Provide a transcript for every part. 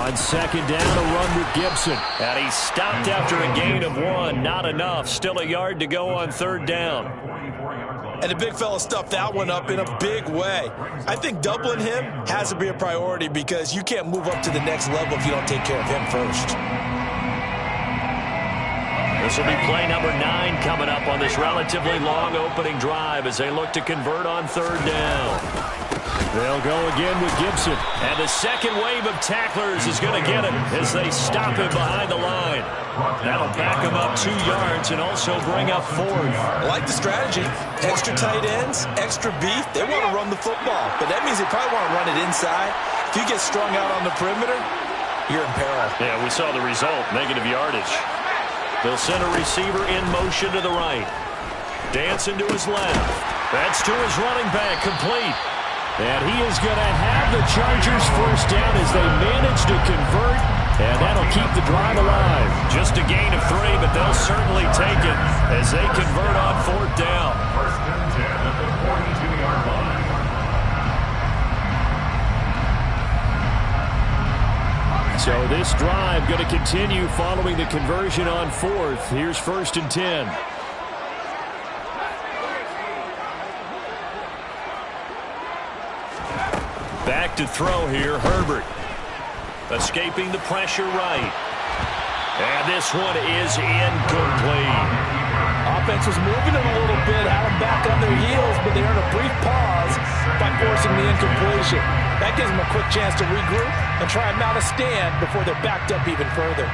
On second down, a run with Gibson. And he stopped after a gain of 1. Not enough. Still a yard to go on third down. And the big fella stuffed that one up in a big way. I think doubling him has to be a priority because you can't move up to the next level if you don't take care of him first. This will be play number 9 coming up on this relatively long opening drive as they look to convert on third down. They'll go again with Gibson. And the second wave of tacklers is going to get him as they stop him behind the line. That'll back him up 2 yards and also bring up 4th. I like the strategy. Extra tight ends, extra beef. They want to run the football, but that means they probably want to run it inside. If you get strung out on the perimeter, you're in peril. Yeah, we saw the result, negative yardage. They'll send a receiver in motion to the right. Dancing to his left. That's to his running back, complete. And he is going to have the Chargers first down as they manage to convert, and that'll keep the drive alive. Just a gain of 3, but they'll certainly take it as they convert on fourth down. First and 10 at the 42-yard line. So this drive going to continue following the conversion on fourth. Here's first and 10. Back to throw here, Herbert. Escaping the pressure right. And this one is incomplete. Offense was moving it a little bit, had them back on their heels, but they earned a brief pause by forcing the incompletion. That gives them a quick chance to regroup and try and mount a stand before they're backed up even further.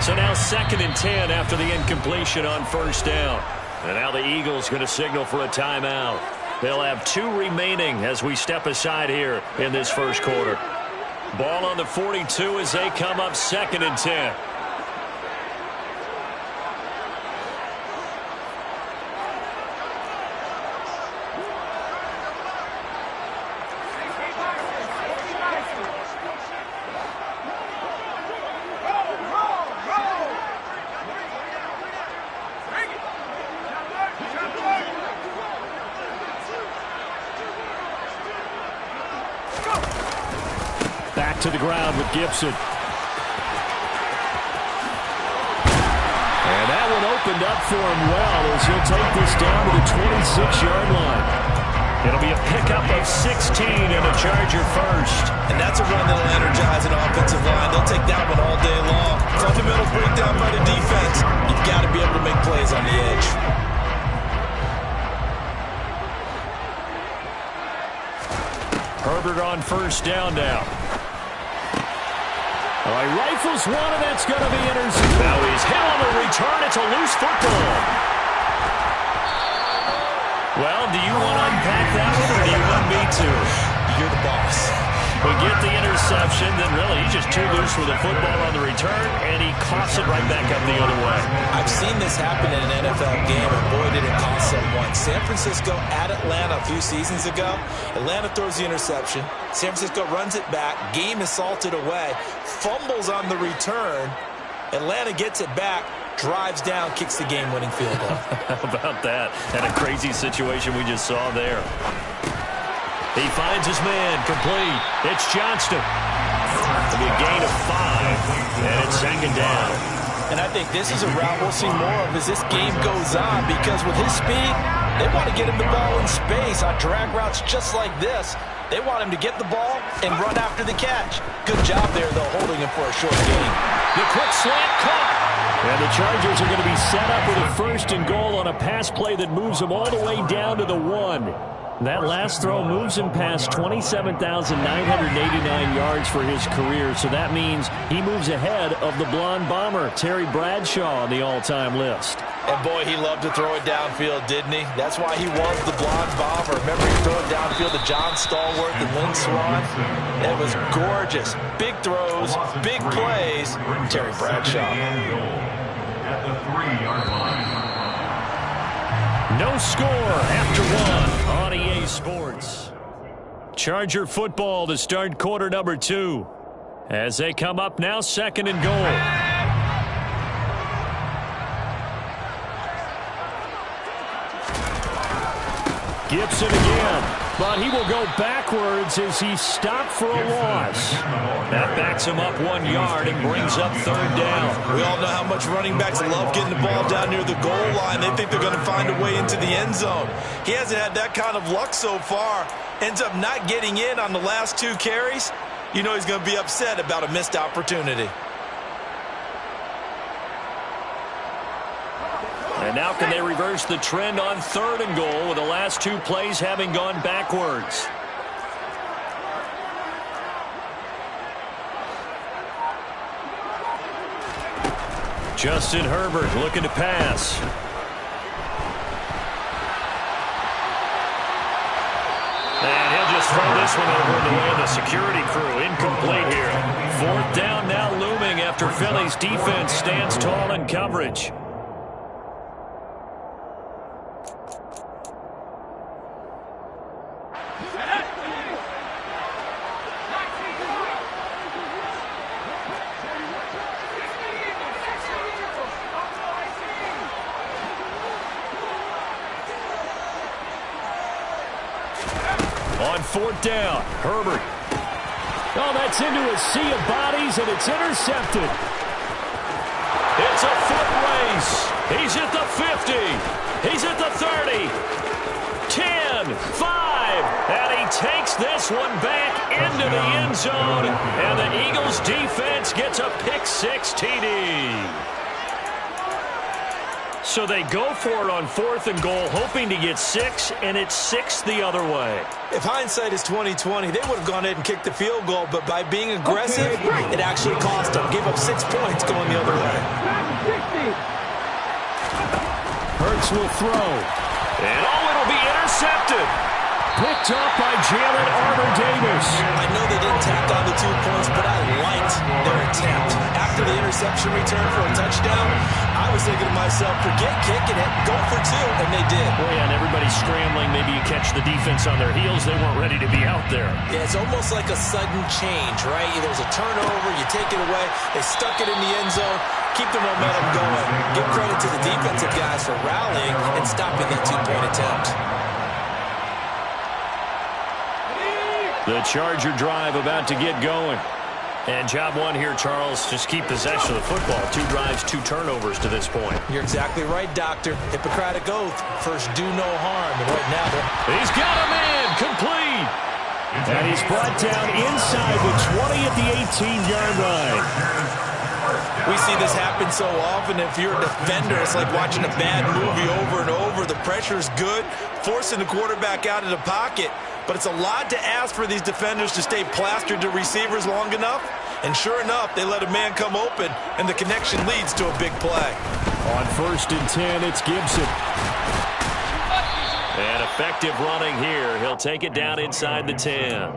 So now second and 10 after the incompletion on first down. And now the Eagles going to signal for a timeout. They'll have 2 remaining as we step aside here in this first quarter. Ball on the 42 as they come up second and 10. Back to the ground with Gibson. And that one opened up for him well as he'll take this down to the 26-yard line. It'll be a pickup of 16 and a Charger first. And that's a run that'll energize an offensive line. They'll take that one all day long. Fundamental breakdown by the defense. You've got to be able to make plays on the edge. Herbert on first down now. All right, rifles one, and that's going to be intercepted. Now he's hit on the return. It's a loose football. Well, do you want to unpack that one, or do you want me to? You're the boss. We get the interception, then really he's just too loose with the football on the return, and he coughs it right back up the other way. I've seen this happen in an NFL game, and boy, did it cost someone. San Francisco at Atlanta a few seasons ago. Atlanta throws the interception. San Francisco runs it back. Game is salted away. Fumbles on the return. Atlanta gets it back. Drives down, kicks the game-winning field goal. How about that? And a crazy situation we just saw there. He finds his man, complete. It's Johnston. It'll be a gain of 5, and it's second down. And I think this is a route we'll see more of as this game goes on, because with his speed, they want to get him the ball in space on drag routes just like this. They want him to get the ball and run after the catch. Good job there, though, holding him for a short gain. The quick slant caught. And the Chargers are going to be set up with a first and goal on a pass play that moves them all the way down to the 1. That last throw moves him past 27,989 yards for his career, so that means he moves ahead of the blonde bomber, Terry Bradshaw, on the all-time list. And boy, he loved to throw it downfield, didn't he? That's why he was the blonde bomber. Remember, he threw it downfield to John Stallworth and Lynn Swann? It was gorgeous. Big throws, big plays. Terry Bradshaw. At the 3-yard line. No score after 1 on EA Sports. Charger football to start quarter number 2. As they come up now, 2nd and goal. Gibson again. But he will go backwards as he's stopped for a loss. That backs him up 1 yard and brings up 3rd down. We all know how much running backs love getting the ball down near the goal line. They think they're going to find a way into the end zone. He hasn't had that kind of luck so far. Ends up not getting in on the last 2 carries. You know he's going to be upset about a missed opportunity. And now can they reverse the trend on 3rd and goal with the last 2 plays having gone backwards? Justin Herbert looking to pass. And he'll just throw this one over the way of the security crew. Incomplete here. 4th down now looming after Philly's defense stands tall in coverage. On 4th down, Herbert. Oh, that's into a sea of bodies, and it's intercepted. It's a foot race. He's at the 50. He's at the 30. 10, 5, and he takes this one back into the end zone, and the Eagles defense gets a pick-6 TD. So they go for it on 4th and goal, hoping to get 6, and it's 6 the other way. If hindsight is 20/20, they would have gone ahead and kicked the field goal, but by being aggressive, it actually cost them. Gave up 6 points going the other way. Hurts will throw. And it'll be intercepted. Picked up by Jalen Armour-Davis. I know they didn't tack on the 2 points, but I liked their attempt. After the interception return for a touchdown, I was thinking to myself, forget kicking it, go for 2, and they did. Oh, yeah, and everybody's scrambling. Maybe you catch the defense on their heels. They weren't ready to be out there. Yeah, it's almost like a sudden change, right? There's a turnover, you take it away, they stuck it in the end zone, keep the momentum going. Give credit to the defensive guys for rallying and stopping that 2-point attempt. The Charger drive about to get going. And job 1 here, Charles, just keep possession of the football. 2 drives, 2 turnovers to this point. You're exactly right, Doctor. Hippocratic oath. First, do no harm. And right now, he's got him in. Complete. And he's brought down inside the 20 at the 18-yard line. We see this happen so often. If you're a defender, it's like watching a bad movie over and over. The pressure's good, forcing the quarterback out of the pocket. But it's a lot to ask for these defenders to stay plastered to receivers long enough. And sure enough, they let a man come open, and the connection leads to a big play. On 1st and 10, it's Gibson. And effective running here. He'll take it down inside the 10.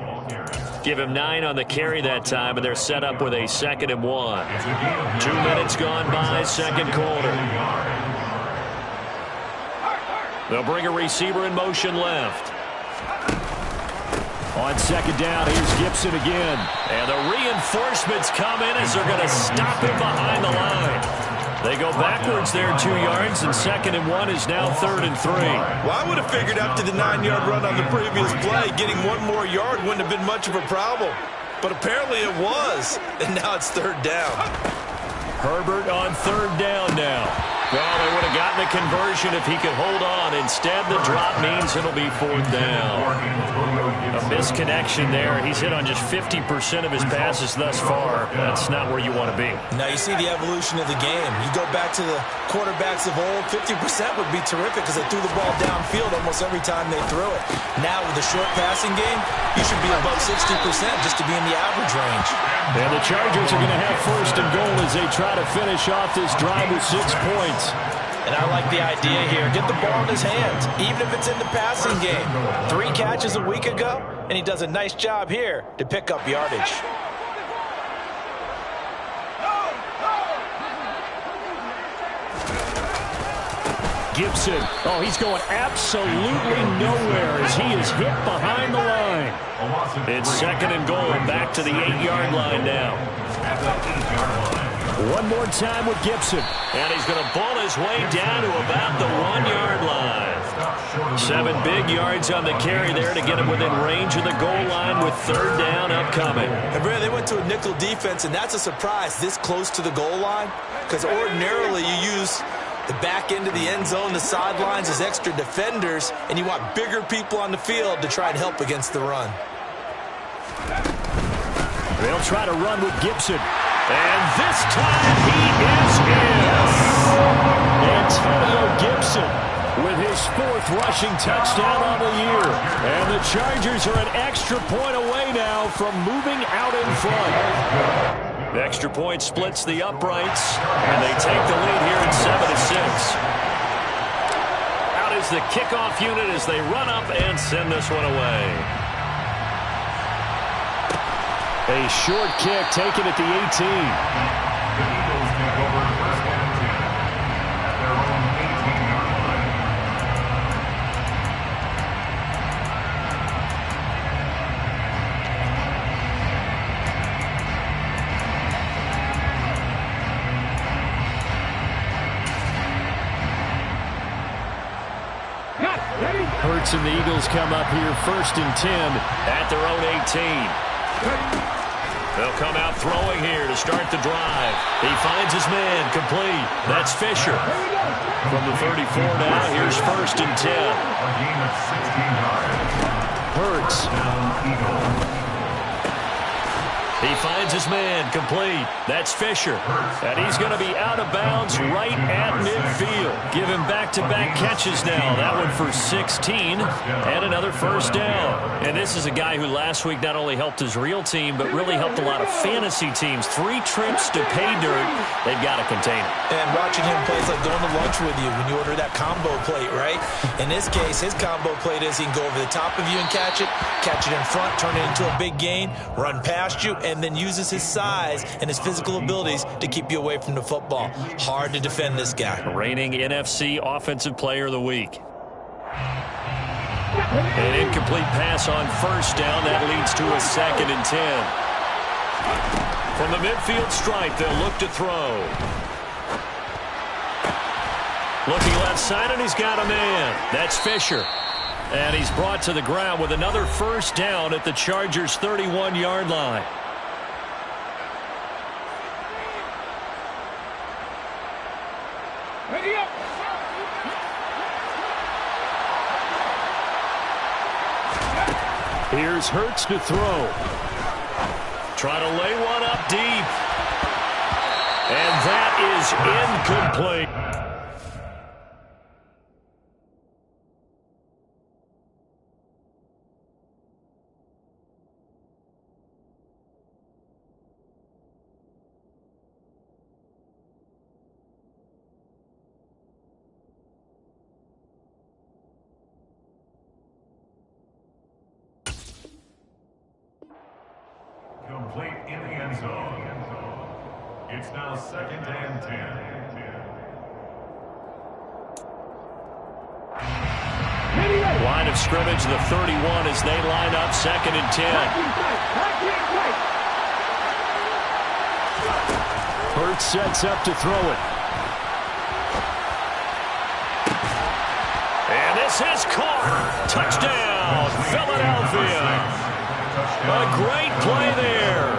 Give him 9 on the carry that time, and they're set up with a 2nd and 1. 2 minutes gone by, 2nd quarter. They'll bring a receiver in motion left. On 2nd down, here's Gibson again. And the reinforcements come in as they're going to stop him behind the line. They go backwards there 2 yards, and 2nd and 1 is now 3rd and 3. Well, I would have figured after the 9-yard run on the previous play, getting 1 more yard wouldn't have been much of a problem. But apparently it was, and now it's 3rd down. Herbert on 3rd down now. Well, they would have gotten the conversion if he could hold on. Instead, the drop means it'll be 4th down. A misconnection there. He's hit on just 50% of his passes thus far. That's not where you want to be. Now you see the evolution of the game. You go back to the quarterbacks of old, 50% would be terrific because they threw the ball downfield almost every time they threw it. Now with the short passing game, you should be above 60% just to be in the average range. And the Chargers are going to have 1st and goal as they try to finish off this drive with 6 points. And I like the idea here. Get the ball in his hands, even if it's in the passing game. 3 catches a week ago, and he does a nice job here to pick up yardage. Gibson. Oh, he's going absolutely nowhere as he is hit behind the line. It's 2nd and goal, back to the 8-yard line now. One more time with Gibson. And he's going to ball his way down to about the 1-yard line. 7 big yards on the carry there to get him within range of the goal line with 3rd down upcoming. And Brad, they went to a nickel defense, and that's a surprise this close to the goal line, because ordinarily you use the back end of the end zone, the sidelines as extra defenders, and you want bigger people on the field to try and help against the run. They'll try to run with Gibson. And this time he is in. Antonio Gibson with his 4th rushing touchdown on the year. And the Chargers are an extra point away now from moving out in front. The extra point splits the uprights, and they take the lead here at 7-6. Out is the kickoff unit as they run up and send this one away. A short kick taken at the 18. The Eagles take over 1st and 10 at their own 18-yard line. Hurts and the Eagles come up here 1st and 10 at their own 18. They'll come out throwing here to start the drive. He finds his man, complete. That's Fisher. From the 34 now, here's 1st and 10. A gain of 16 yards. Hurts. Down Eagles. He finds his man, complete. That's Fisher. And he's going to be out of bounds right at midfield. Give him back-to-back catches now. That one for 16 and another 1st down. And this is a guy who last week not only helped his real team, but really helped a lot of fantasy teams. 3 trips to pay dirt. They've got to contain him. And watching him play is like going to lunch with you when you order that combo plate, right? In this case, his combo plate is he can go over the top of you and catch it in front, turn it into a big gain, run past you, and then uses his size and his physical abilities to keep you away from the football. Hard to defend this guy. Reigning NFC Offensive Player of the Week. An incomplete pass on 1st down. That leads to a 2nd and 10. From the midfield stripe, they'll look to throw. Looking left side, and he's got a man. That's Fisher. And he's brought to the ground with another 1st down at the Chargers' 31-yard line. Here's Hurts to throw. Try to lay one up deep. And that is incomplete. Complete in the end zone. It's now 2nd and 10. Line of scrimmage, the 31 as they line up 2nd and 10. Hurts sets up to throw it. And this is caught. Touchdown, Philadelphia. A great play there.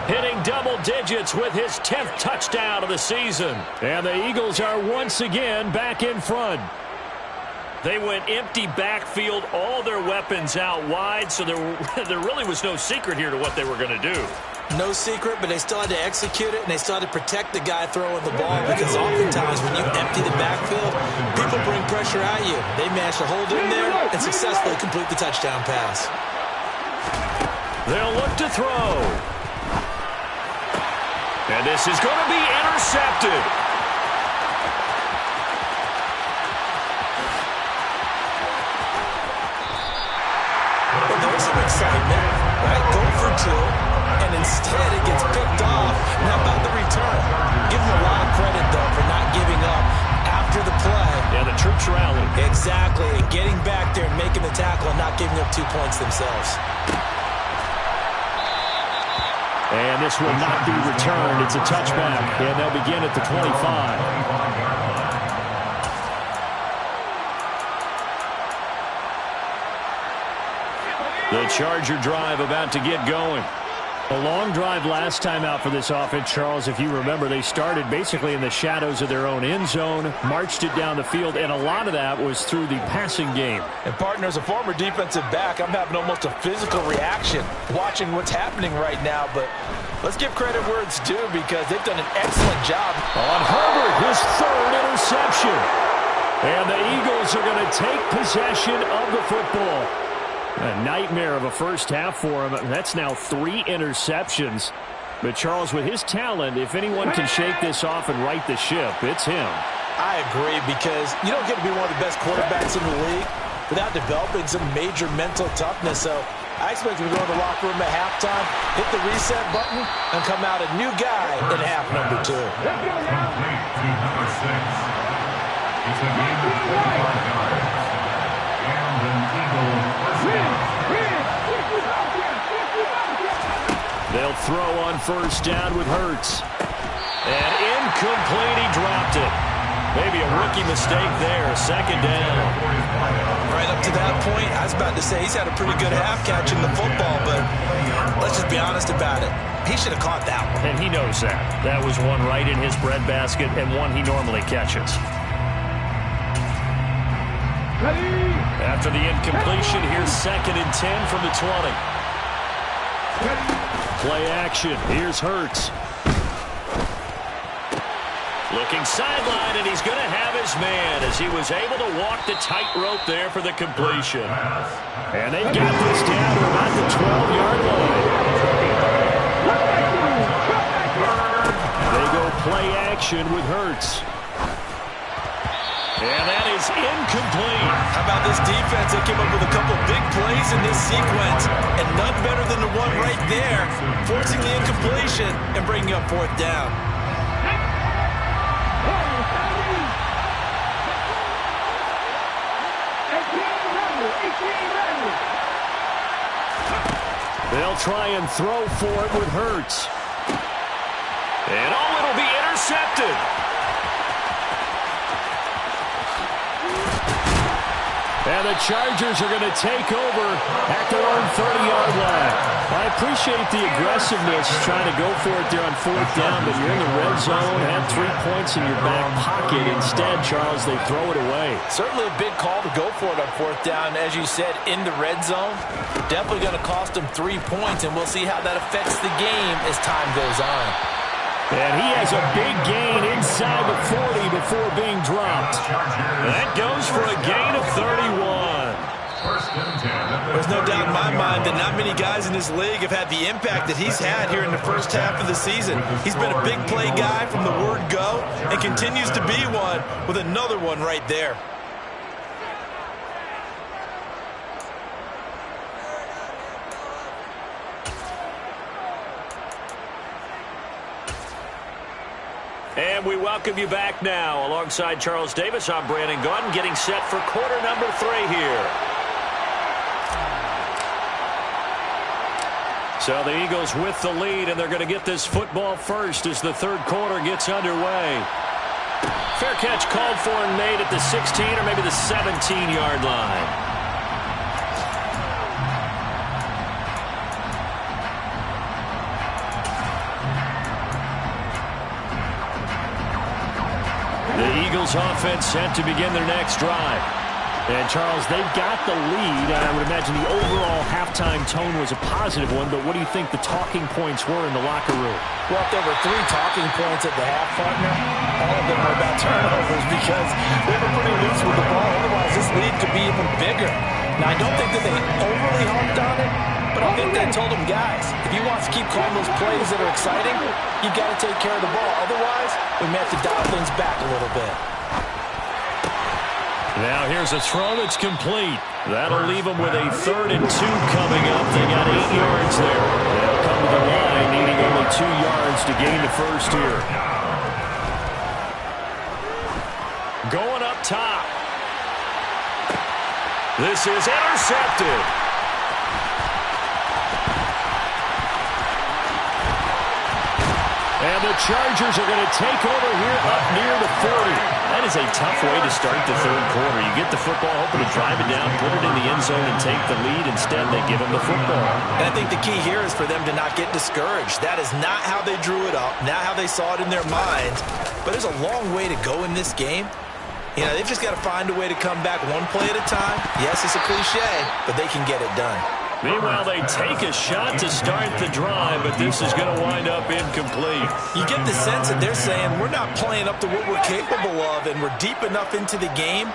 Hitting double digits with his 10th touchdown of the season. And the Eagles are once again back in front. They went empty backfield, all their weapons out wide, so there really was no secret here to what they were going to do. No secret, but they still had to execute it, and they still had to protect the guy throwing the ball, because oftentimes when you empty the backfield, people bring pressure at you. They managed to hold in there and successfully complete the touchdown pass. They'll look to throw. And this is going to be intercepted. Well, there's some excitement, right? Go for 2, and instead it gets picked off. Now about the return. Give him a lot of credit, though, for not giving up after the play Yeah, the troops rally. Exactly. Getting back there and making the tackle and not giving up 2 points themselves. And this will not be returned. It's a touchback, and they'll begin at the 25. The Charger drive about to get going. A long drive last time out for this offense, Charles. If you remember, they started basically in the shadows of their own end zone, marched it down the field, and a lot of that was through the passing game. And, partner, as a former defensive back, I'm having almost a physical reaction watching what's happening right now. But let's give credit where it's due because they've done an excellent job. On Herbert, his third interception. And the Eagles are going to take possession of the football. A nightmare of a first half for him. That's now 3 interceptions. But Charles, with his talent, if anyone can shake this off and right the ship, it's him. I agree because you don't get to be one of the best quarterbacks in the league without developing some major mental toughness. So I expect him to go in the locker room at halftime, hit the reset button, and come out a new guy in half number 2. Complete to number 6. It's a game of 45 yards. And an Eagle first down. They'll throw on first down with Hurts. And incomplete, he dropped it. Maybe a rookie mistake there, second down. Right up to that point, I was about to say he's had a pretty good half catching the football, but let's just be honest about it. He should have caught that one. And he knows that. That was one right in his breadbasket and one he normally catches. After the incompletion, here's 2nd and 10 from the 20. Play action. Here's Hurts. Looking sideline, and he's going to have his man as he was able to walk the tightrope there for the completion. And they've got this down to about the 12-yard line. They go play action with Hurts. And that is incomplete. How about this defense? They came up with a couple big plays in this sequence, and none better than the one right there, forcing the incompletion and bringing up 4th down. They'll try and throw for it with Hurts. And it'll be intercepted. And the Chargers are going to take over at their own 30-yard line. I appreciate the aggressiveness trying to go for it there on 4th down, but you're in the red zone, have 3 points in your back pocket. Instead, Charles, they throw it away. Certainly a big call to go for it on 4th down. As you said, in the red zone, definitely going to cost them 3 points, and we'll see how that affects the game as time goes on. And he has a big gain inside the 40 before being dropped. That goes for a gain of 31. There's no doubt in my mind that not many guys in this league have had the impact that he's had here in the first half of the season. He's been a big play guy from the word go and continues to be one with another one right there. And we welcome you back now. Alongside Charles Davis, I'm Brandon Gaudin, getting set for quarter number 3 here. So the Eagles with the lead, and they're going to get this football first as the 3rd quarter gets underway. Fair catch called for and made at the 16 or maybe the 17-yard line. The Eagles offense set to begin their next drive. And, Charles, they've got the lead. I would imagine the overall halftime tone was a positive one, but what do you think the talking points were in the locker room? Well, there were 3 talking points at the half, partner. All of them were about turnovers because they were pretty loose with the ball. Otherwise, this lead could be even bigger. Now, I don't think that they overly harped on it, but I think they told them, guys, if you want to keep calling those plays that are exciting, you've got to take care of the ball. Otherwise, we may have to dial things back a little bit. Now here's a throw that's complete. That'll leave them with a 3rd and 2 coming up. They got 8 yards there. They'll come to the line, needing only 2 yards to gain the first here. Going up top. This is intercepted. And the Chargers are going to take over here up near the 40. That is a tough way to start the third quarter. You get the football, hoping to drive it down, put it in the end zone, and take the lead. Instead, they give them the football. And I think the key here is for them to not get discouraged. That is not how they drew it up, not how they saw it in their minds. But there's a long way to go in this game. You know, they've just got to find a way to come back one play at a time. Yes, it's a cliche, but they can get it done. Meanwhile, they take a shot to start the drive, but this is going to wind up incomplete. You get the sense that they're saying we're not playing up to what we're capable of, and we're deep enough into the game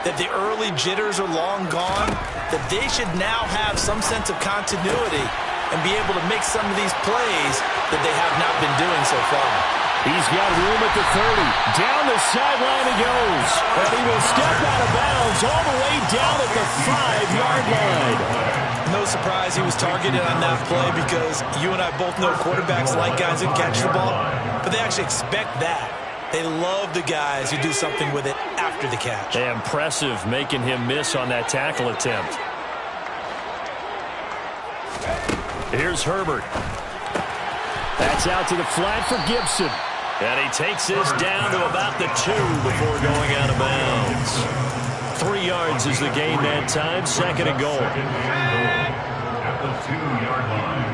that the early jitters are long gone, that they should now have some sense of continuity and be able to make some of these plays that they have not been doing so far. He's got room at the 30. Down the sideline he goes. And he will step out of bounds all the way down at the 5-yard line. No surprise he was targeted on that play because you and I both know quarterbacks like guys who catch the ball, but they actually expect that. They love the guys who do something with it after the catch. Impressive making him miss on that tackle attempt. Here's Herbert. That's out to the flat for Gibson. And he takes this down to about the 2 before going out of bounds. 3 yards is the gain that time. Second and goal. At the 2-yard line.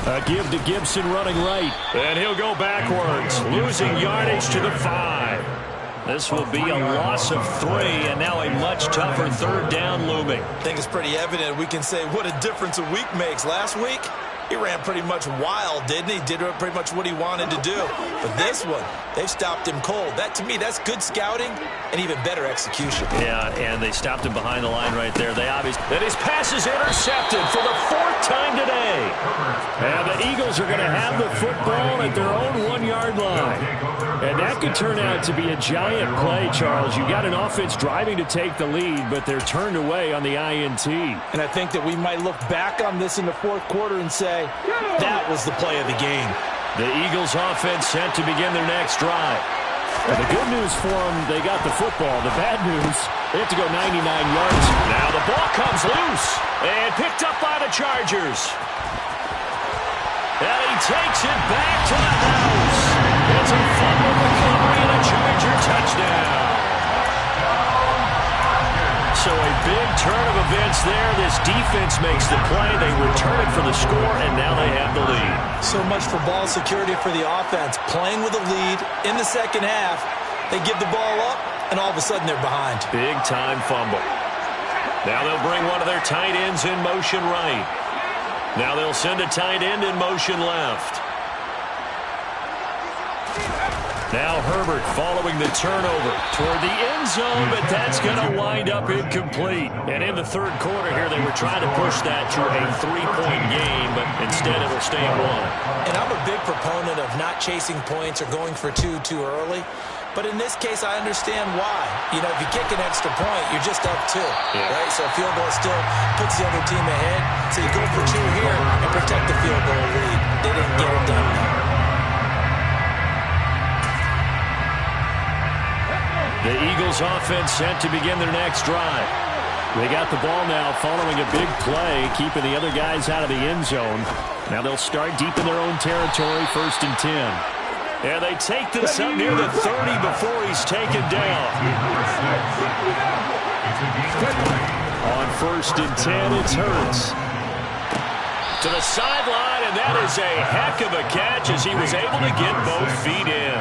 A give to Gibson running right. And he'll go backwards, losing yardage to the 5. This will be a loss of 3, and now a much tougher third down looming. I think it's pretty evident. We can say what a difference a week makes. Last week, he ran pretty much wild, didn't he? Did pretty much what he wanted to do. But this one, they've stopped him cold. That, to me, that's good scouting and even better execution. Yeah, and they stopped him behind the line right there. And his pass is intercepted for the 4th time today. And the Eagles are going to have the football at their own 1-yard line. And that could turn out to be a giant play, Charles. You got an offense driving to take the lead, but they're turned away on the INT. And I think that we might look back on this in the 4th quarter and say, that was the play of the game. The Eagles offense set to begin their next drive. And the good news for them, they got the football. The bad news, they have to go 99 yards. Now the ball comes loose and picked up by the Chargers. And he takes it back to the house. It's a fumble recovery and a Charger touchdown. So a big turn of events there. This defense makes the play. They return it for the score, and now they have the lead. So much for ball security for the offense. Playing with a lead in the second half, they give the ball up, and all of a sudden they're behind. Big-time fumble. Now they'll bring one of their tight ends in motion right. Now they'll send a tight end in motion left. Now Herbert following the turnover toward the end zone, but that's going to wind up incomplete. And in the third quarter here, they were trying to push that to a 3-point game, but instead it'll stay at 1. And I'm a big proponent of not chasing points or going for 2 too early. But in this case, I understand why. You know, if you kick an extra point, you're just up 2, right? So a field goal still puts the other team ahead. So you go for 2 here and protect the field goal lead. They didn't get it done now. The Eagles offense set to begin their next drive. They got the ball now following a big play, keeping the other guys out of the end zone. Now they'll start deep in their own territory, 1st and 10. And they take this up near the 30 before he's taken down. On 1st and 10, it's Hurts. To the sideline, and that is a heck of a catch as he was able to get both feet in.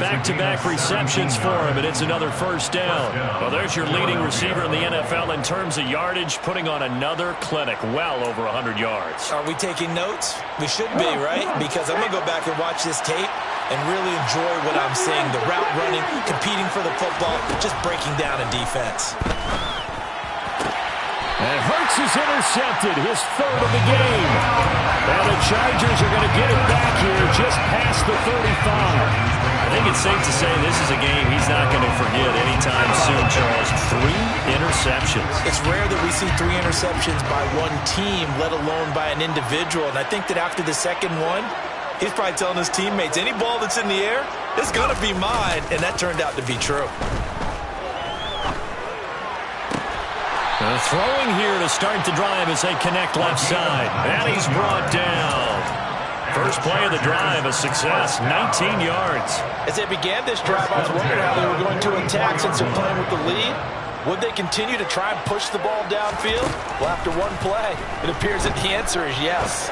Back-to-back receptions for him, and it's another 1st down. Well, there's your leading receiver in the NFL in terms of yardage, putting on another clinic, well over 100 yards. Are we taking notes? We should be, right? Because I'm going to go back and watch this tape and really enjoy what I'm seeing. The route running, competing for the football, just breaking down a defense. And Hurts is intercepted, his 3rd of the game. And the Chargers are going to get it back here just past the 35. I think it's safe to say this is a game he's not going to forget anytime soon, Charles. 3 interceptions. It's rare that we see 3 interceptions by one team, let alone by an individual. And I think that after the second one, He's probably telling his teammates, any ball that's in the air, it's going to be mine. And that turned out to be true. Throwing here to start the drive as they connect left side. And he's brought down. First play of the drive, a success, 19 yards. As they began this drive, I was wondering how they were going to attack since they're playing with the lead. Would they continue to try and push the ball downfield? Well, after one play, it appears that the answer is yes.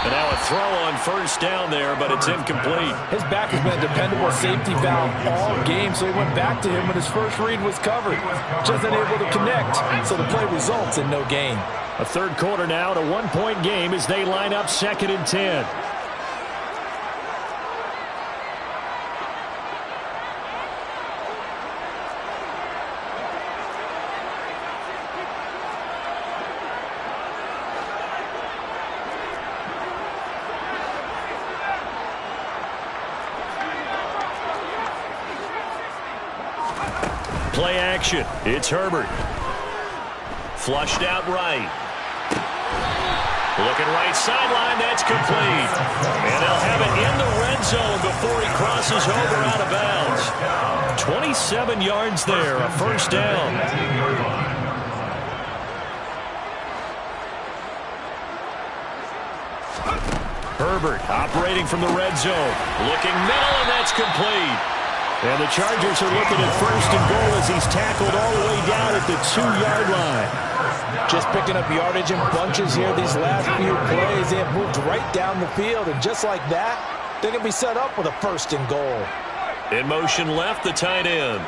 And now a throw on first down there, but it's incomplete. His back has been a dependable safety valve all game, so he went back to him when his first read was covered. Just unable to connect, so the play results in no gain. A third quarter now, and a one-point game as they line up 2nd and 10. Play action. It's Herbert. Flushed out right. Looking right sideline. That's complete. And they'll have it in the red zone before he crosses over out of bounds. 27 yards there, a first down. Herbert operating from the red zone. Looking middle, and that's complete. And the Chargers are looking at first and goal as he's tackled all the way down at the 2-yard line. Just picking up yardage in bunches here these last few plays. They have moved right down the field, and just like that, they're going to be set up with a first and goal. In motion left, the tight end.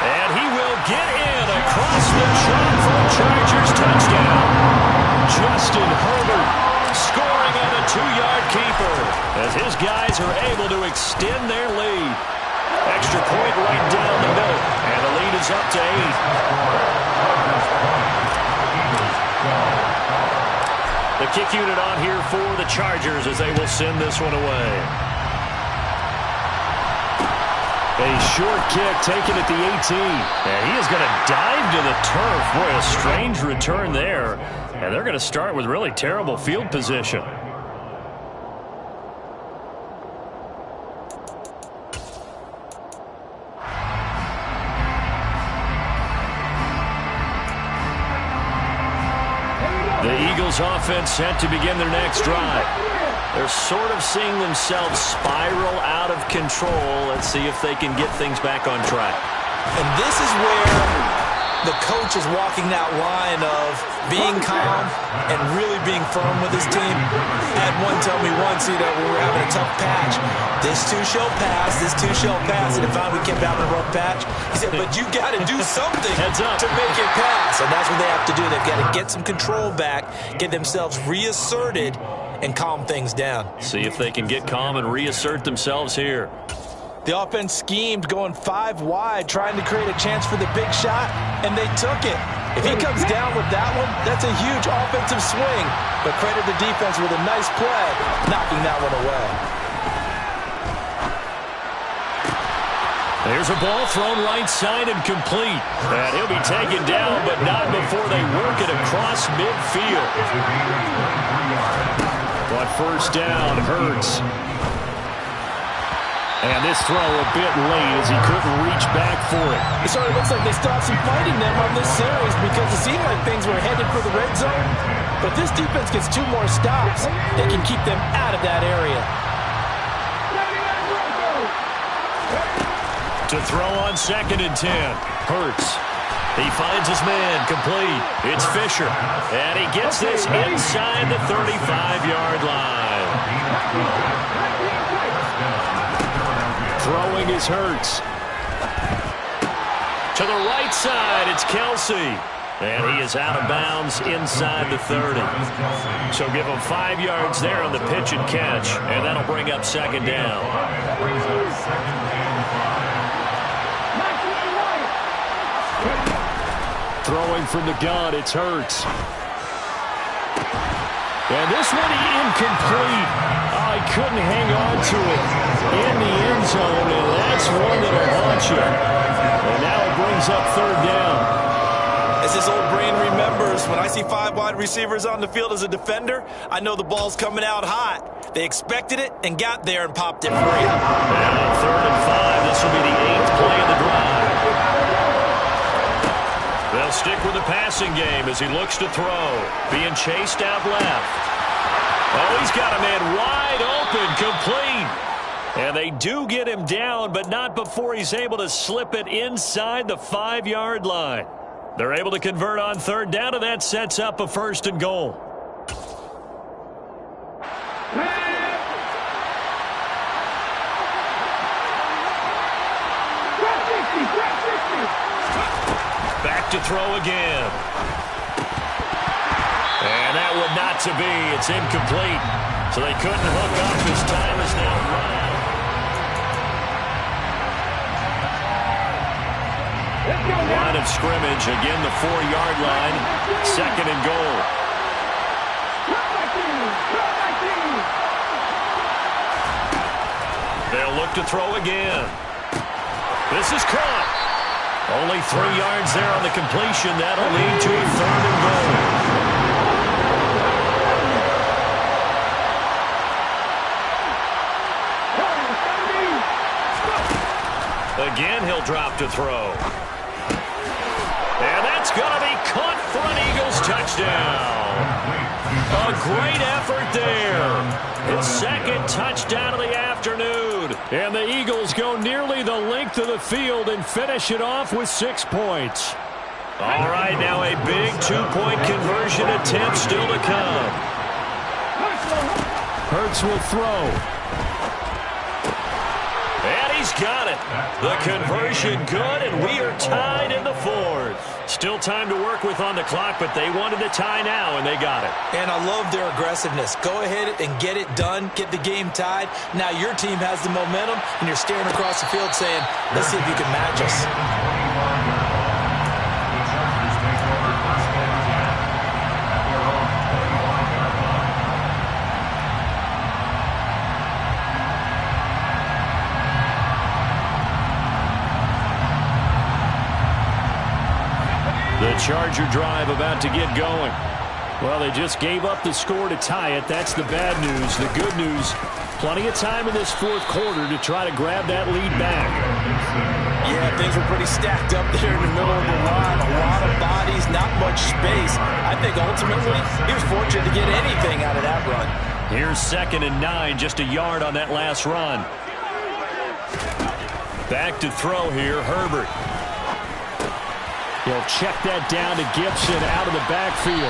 And he will get in across the track for a Chargers touchdown. Justin Herbert scoring on a 2-yard keeper as his guys are able to extend their lead. Extra point right down the middle, and the lead is up to 8. The kick unit on here for the Chargers as they will send this one away. A short kick taken at the 18. And he is going to dive to the turf. Boy, a strange return there. And they're going to start with really terrible field position. The Eagles offense set to begin their next drive. They're sort of seeing themselves spiral out of control. Let's see if they can get things back on track. And this is where the coach is walking that line of being calm and really being firm with his team. I had one tell me once, we were having a tough patch. This too shall pass, this too shall pass. And if we kept having a rough patch, he said, but you got to do something to make it pass. And that's what they have to do. They've got to get some control back, get themselves reasserted, and calm things down. See if they can get calm and reassert themselves here. The offense schemed going 5 wide, trying to create a chance for the big shot, and they took it. If he comes down with that one, that's a huge offensive swing. But credit the defense with a nice play, knocking that one away. There's a ball thrown right side and complete. And he'll be taken down, but not before they work it across midfield. But first down, Hurts. And this throw a bit late as he couldn't reach back for it. It sort of looks like they still have some fight in them on this series because it seemed like things were headed for the red zone. But if this defense gets 2 more stops, they can keep them out of that area. To throw on 2nd and 10. Hurts. He finds his man complete. It's Fisher. And he gets this inside the 35-yard line. Throwing is Hurts. To the right side, it's Kelsey. And he is out of bounds inside the 30. So give him 5 yards there on the pitch and catch. And that'll bring up 2nd down. Throwing from the gun, it's Hurts. And this one incomplete. Oh, he couldn't hang on to it in the end zone, and that's one that'll haunt you. And now it brings up 3rd down. As his old brain remembers, when I see 5 wide receivers on the field as a defender, I know the ball's coming out hot. They expected it and got there and popped it free. And on 3rd and 5, this will be the 8th play of the drive. They'll stick with the passing game as he looks to throw. Being chased out left. Oh, he's got a man wide open, complete. And they do get him down, but not before he's able to slip it inside the 5-yard line. They're able to convert on 3rd down, and that sets up a 1st and goal. Back to throw again. And that would not to be. It's incomplete. So they couldn't hook up. His time is now run out. Line of scrimmage. Again, the 4-yard line. 2nd and goal. They'll look to throw again. This is caught. Only 3 yards there on the completion. That'll lead to a 3rd and goal. Again, he'll drop to throw. And that's going to be caught for an Eagles touchdown. A great effort there. His 2nd touchdown of the afternoon. And the Eagles go nearly the length of the field and finish it off with 6 points. All right, now a big 2-point conversion attempt still to come. Hurts will throw. And he's got it. The conversion good, and we are tied in the 4th. Still time to work with on the clock, but they wanted the tie now, and they got it. And I love their aggressiveness. Go ahead and get it done, get the game tied. Now your team has the momentum, and you're staring across the field saying, let's see if you can match us. The Charger drive about to get going. Well, they just gave up the score to tie it. That's the bad news. The good news, plenty of time in this 4th quarter to try to grab that lead back. Yeah, things were pretty stacked up there in the middle of the line. A lot of bodies, not much space. I think ultimately he was fortunate to get anything out of that run. Here's 2nd and 9, just a yard on that last run. Back to throw here, Herbert. He'll check that down to Gibson out of the backfield.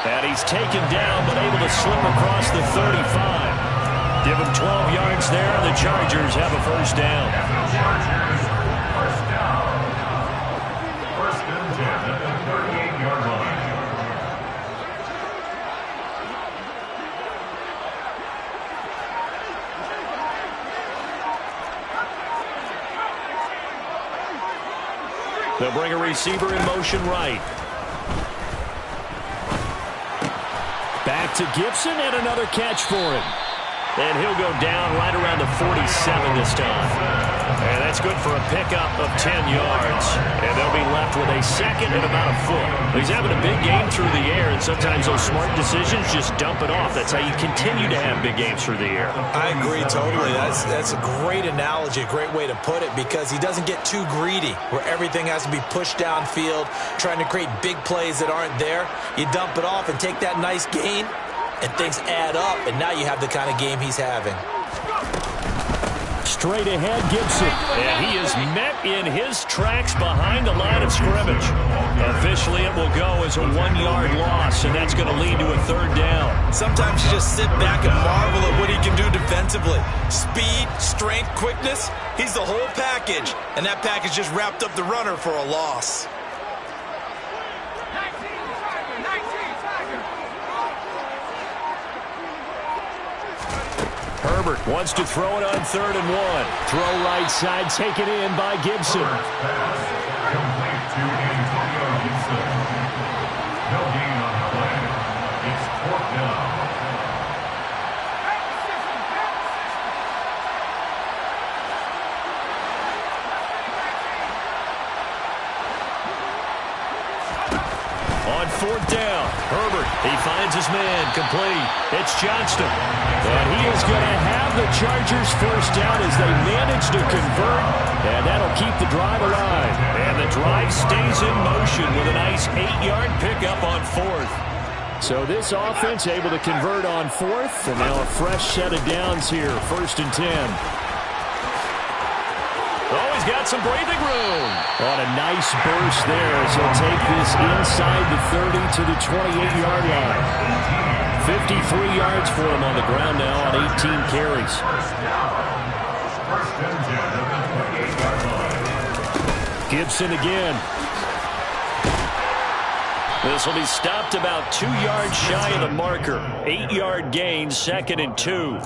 And he's taken down, but able to slip across the 35. Give him 12 yards there, and the Chargers have a 1st down. Chargers, 1st down. 1st and 10 at the 38-yard line. They'll bring a receiver in motion right. Back to Gibson, and another catch for him. And he'll go down right around the 47 this time. And that's good for a pickup of 10 yards. And they'll be left with a 2nd and about a foot. He's having a big game through the air, and sometimes those smart decisions just dump it off. That's how you continue to have big games through the air. I agree totally. That's a great analogy, a great way to put it, because he doesn't get too greedy where everything has to be pushed downfield, trying to create big plays that aren't there. You dump it off and take that nice gain, and things add up, and now you have the kind of game he's having. Straight ahead, Gibson. And he is met in his tracks behind the line of scrimmage. Officially, it will go as a 1-yard loss, and that's going to lead to a 3rd down. Sometimes you just sit back and marvel at what he can do defensively. Speed, strength, quickness, he's the whole package. And that package just wrapped up the runner for a loss. Herbert wants to throw it on 3rd and 1. Throw right side, taken in by Gibson. Pass complete to Antonio Gibson. No gain on the play. It's 4th down. On 4th down. Herbert, he finds his man, complete. It's Johnston. And he is going to have the Chargers first down as they manage to convert, and that'll keep the drive alive. And the drive stays in motion with a nice 8-yard pickup on 4th. So this offense able to convert on 4th, and now a fresh set of downs here, 1st and 10. Oh, he's got some breathing room. On a nice burst there as he'll take this inside the 30 to the 28-yard line. 53 yards for him on the ground now on 18 carries. Gibson again. This will be stopped about 2 yards shy of the marker. 8-yard gain, 2nd and 2.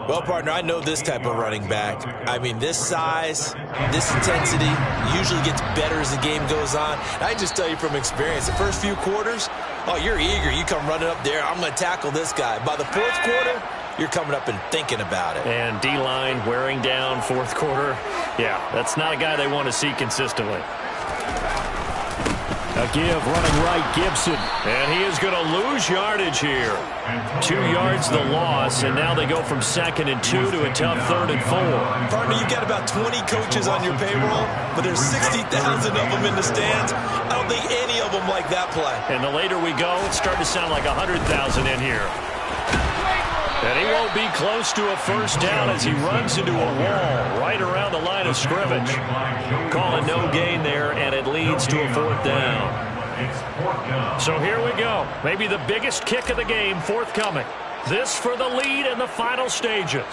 Well, partner, I know this type of running back. I mean, this size, this intensity usually gets better as the game goes on. And I just tell you from experience, the first few quarters, oh, you're eager. You come running up there, I'm going to tackle this guy. By the 4th quarter, you're coming up and thinking about it. And D-line wearing down 4th quarter. Yeah, that's not a guy they want to see consistently. A give running right, Gibson. And he is going to lose yardage here. 2 yards the loss, and now they go from 2nd and 2 to a tough 3rd and 4. Partner, you've got about 20 coaches on your payroll, but there's 60,000 of them in the stands. I don't think any of them like that play. And the later we go, it's starting to sound like 100,000 in here. And he won't be close to a first down as he runs into a wall right around the line of scrimmage. Calling no gain there, and it leads to a 4th down. So here we go. Maybe the biggest kick of the game forthcoming. This for the lead in the final stages.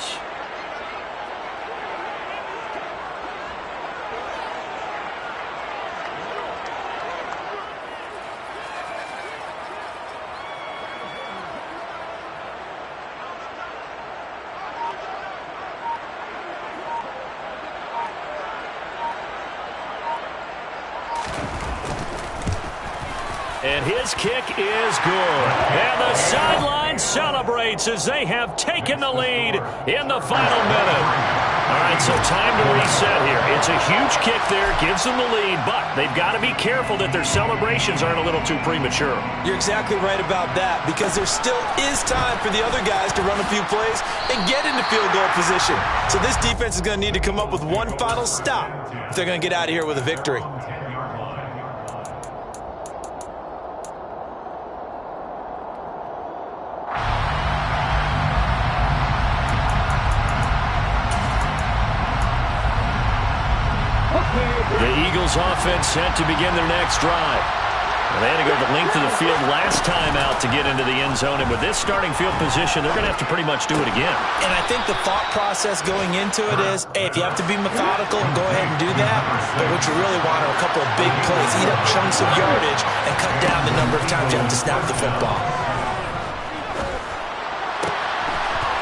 And his kick is good. And the sideline celebrates as they have taken the lead in the final minute. All right, so time to reset here. It's a huge kick there, gives them the lead, but they've got to be careful that their celebrations aren't a little too premature. You're exactly right about that, because there still is time for the other guys to run a few plays and get into field goal position. So this defense is going to need to come up with one final stop if they're going to get out of here with a victory. The Eagles offense set to begin their next drive. They had to go the length of the field last time out to get into the end zone, and with this starting field position, they're going to have to pretty much do it again. And I think the thought process going into it is, hey, if you have to be methodical, go ahead and do that. But what you really want are a couple of big plays, eat up chunks of yardage, and cut down the number of times you have to snap the football.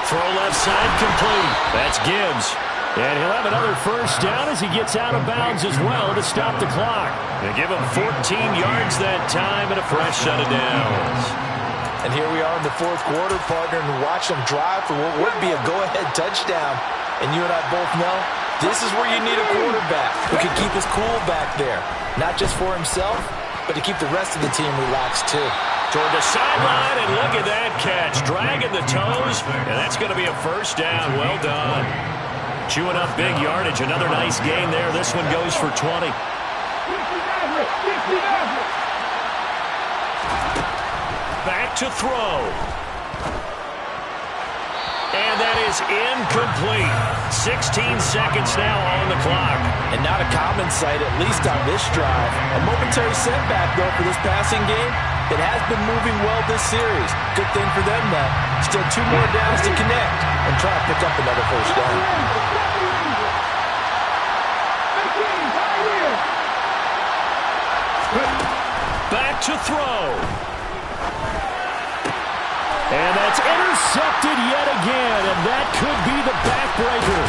Throw left side complete. That's Gibbs. And he'll have another first down as he gets out of bounds as well to stop the clock. They give him 14 yards that time and a fresh set of downs. And here we are in the 4th quarter, partner, and watch them drive for what would be a go-ahead touchdown. And you and I both know this is where you need a quarterback who can keep his cool back there. Not just for himself, but to keep the rest of the team relaxed too. Toward the sideline, and look at that catch. Dragging the toes, and that's going to be a first down. Well done. Chewing up big yardage. Another nice gain there. This one goes for 20. Back to throw. And that is incomplete. 16 seconds now on the clock. And not a common sight, at least on this drive. A momentary setback, though, for this passing game. It has been moving well this series. Good thing for them, though. Still 2 more downs to connect and try to pick up another first down. Back to throw. And that's intercepted yet again, and that could be the backbreaker.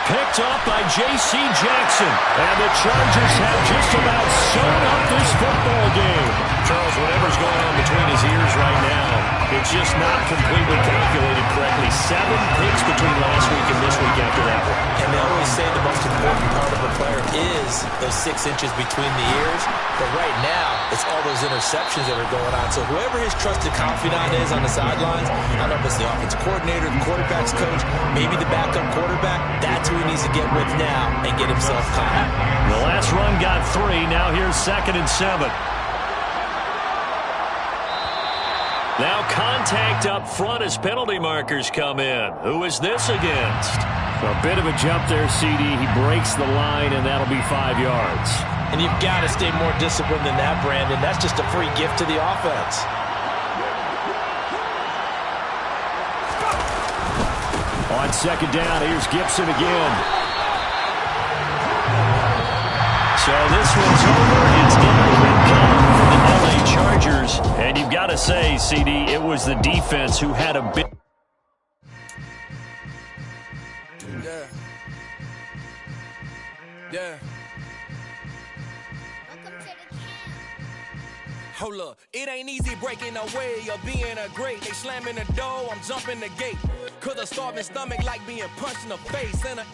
Picked up by J.C. Jackson, and the Chargers have just about sewn up this football game. Charles, whatever's going on between his ears right now, it's just not completely calculated correctly. 7 picks between last week and this week after that one. And they always say the most important part of a player is those 6 inches between the ears. But right now, it's all those interceptions that are going on. So whoever his trusted confidant is on the sidelines, I don't know if it's the offensive coordinator, the quarterback's coach, maybe the backup quarterback, that's who he needs to get with now and get himself calm. The last run got 3. Now here's 2nd and 7. Now contact up front as penalty markers come in. Who is this against? A bit of a jump there, CD. He breaks the line, and that'll be 5 yards. And you've got to stay more disciplined than that, Brandon. That's just a free gift to the offense. On 2nd down, here's Gibson again. So this one's over. It's going to come for the LA Chargers. And you've got to say, CD, it was the defense who had a big... Yeah. Hold up, it ain't easy breaking away or being a great. They slamming the door, I'm jumping the gate. Cause a starving stomach like being punched in the face. And a